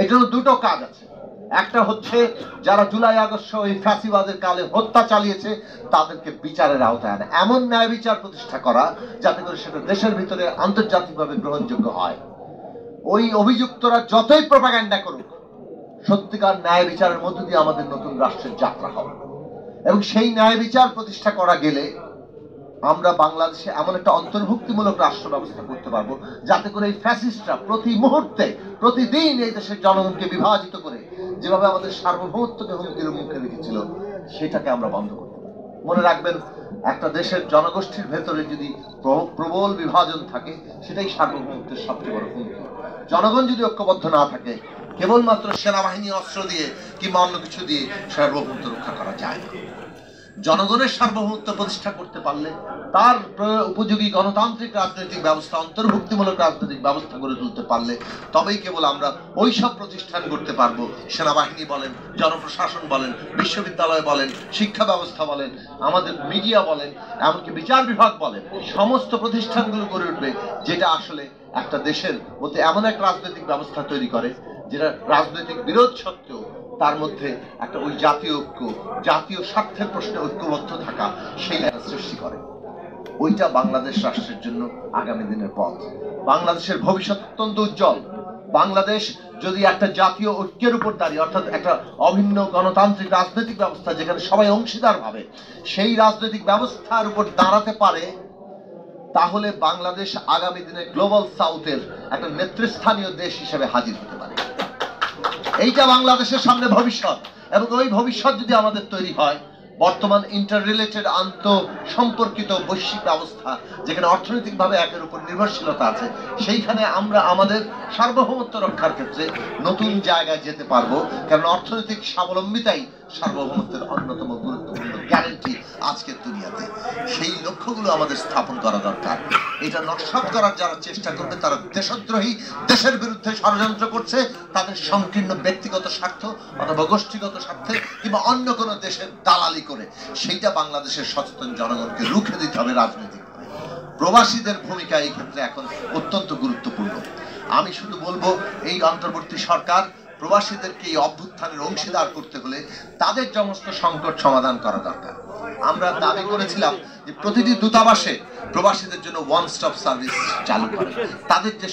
এজন্য দুটো কাজ আছে। একটা হচ্ছে যারা জুলাই আগস্ট ওই ফ্যাসিবাদের কালে হত্যা চালিয়েছে তাদেরকে বিচারের আওতায় আনা, এমন ন্যায় বিচার প্রতিষ্ঠা করা যাতে করে সেটা দেশের ভিতরে আন্তর্জাতিকভাবে গ্রহণযোগ্য হয়। ওই অভিযুক্তরা যতই প্রপাগান্ডা করুক, সত্যিকার ন্যায় বিচারের মধ্য দিয়ে আমাদের নতুন রাষ্ট্রের যাত্রা হবে। এবং সেই ন্যায় বিচার প্রতিষ্ঠা করা গেলে আমরা বাংলাদেশে এমন একটা অন্তর্ভুক্তিমূলক রাষ্ট্র ব্যবস্থা করতে পারবো যাতে করে এই ফ্যাসিস্টরা প্রতি মুহূর্তে প্রতিদিন এই দেশের জনগণকে বিভাজিত করে যেভাবে আমাদের সার্বভৌমত্বকে হুমকির মুখে রেখেছিল সেটাকে আমরা বন্ধ করতে পারি। মনে রাখবেন, একটা দেশের জনগোষ্ঠীর ভেতরে যদি প্রবল বিভাজন থাকে সেটাই সার্বভৌমত্বের সবচেয়ে বড় হুমকি। জনগণ যদি ঐক্যবদ্ধ না থাকে, কেবলমাত্র সেনাবাহিনী অস্ত্র দিয়ে কিংবা অন্য কিছু দিয়ে সার্বভৌমত্ব রক্ষা করা যায় না। জনগণের সার্বভৌমত্ব প্রতিষ্ঠা করতে পারলে, তার উপযোগী গণতান্ত্রিক রাজনৈতিক ব্যবস্থা, অন্তর্ভুক্তিমূলক রাজনৈতিক ব্যবস্থা গড়ে তুলতে পারলে তবেই কেবল আমরা ওই সব প্রতিষ্ঠান করতে পারবো, সেনাবাহিনী বলেন, জনপ্রশাসন বলেন, বিশ্ববিদ্যালয় বলেন, শিক্ষা ব্যবস্থা বলেন, আমাদের মিডিয়া বলেন, এমনকি বিচার বিভাগ বলেন, সমস্ত প্রতিষ্ঠানগুলো গড়ে উঠবে যেটা আসলে একটা দেশের মধ্যে এমন এক রাজনৈতিক ব্যবস্থা তৈরি করে যেটা রাজনৈতিক বিরোধ সত্ত্বেও তার মধ্যে একটা ওই জাতীয় ঐক্য, জাতীয় স্বার্থের প্রশ্নে ঐক্যবদ্ধ থাকা, সেই সৃষ্টি করে। ওইটা বাংলাদেশ রাষ্ট্রের জন্য আগামী দিনের পথ। বাংলাদেশের ভবিষ্যৎ অত্যন্ত উজ্জ্বল। বাংলাদেশ যদি একটা জাতীয় ঐক্যের উপর দাঁড়িয়ে, অর্থাৎ একটা অভিন্ন গণতান্ত্রিক রাজনৈতিক ব্যবস্থা যেখানে সবাই অংশীদার ভাবে সেই রাজনৈতিক ব্যবস্থার উপর দাঁড়াতে পারে, তাহলে বাংলাদেশ আগামী দিনে গ্লোবাল সাউথের একটা নেতৃস্থানীয় দেশ হিসেবে হাজির হতে পারে। এইটা বাংলাদেশের সামনে ভবিষ্যৎ। এবং ওই ভবিষ্যৎ যদি আমাদের তৈরি হয়, বর্তমান ইন্টার রিলেটেড সম্পর্কিত বৈশ্বিক ব্যবস্থা যেখানে অর্থনৈতিকভাবে একের উপর নির্ভরশীলতা আছে, সেইখানে আমরা আমাদের সার্বভৌমত্ব রক্ষার ক্ষেত্রে নতুন জায়গায় যেতে পারবো। কারণ অর্থনৈতিক স্বাবলম্বিতাই সার্বভৌমত্বের অন্যতম গুরুত্বপূর্ণ গ্যারান্টি আজকের দুনিয়াতে। সেই লক্ষ্যগুলো আমাদের স্থাপন করা দরকার। এটা নস্যাৎ করার যারা চেষ্টা করবে তারা দেশদ্রোহী, দেশের বিরুদ্ধে ষড়যন্ত্র করছে, তাদের সংকীর্ণ ব্যক্তিগত স্বার্থ অথবা গোষ্ঠীগত স্বার্থে কিংবা অন্য কোনো দেশের দালালি করে। সেইটা বাংলাদেশের সচেতন জনগণকে রুখে দিতে হবে রাজনৈতিকভাবে। প্রবাসীদের ভূমিকা এই ক্ষেত্রে এখন অত্যন্ত গুরুত্বপূর্ণ। আমি শুধু বলবো, এই অন্তর্বর্তী সরকার প্রবাসীদেরকে এই অভ্যুত্থানের অংশীদার করতে হলে তাদের সমস্ত সংকট সমাধান করা দরকার। আমরা দাবি করেছিলাম যে প্রতিটি দূতাবাসে প্রবাসীদের জন্য ওয়ান স্টপ সার্ভিস চালু করে, তাদের যে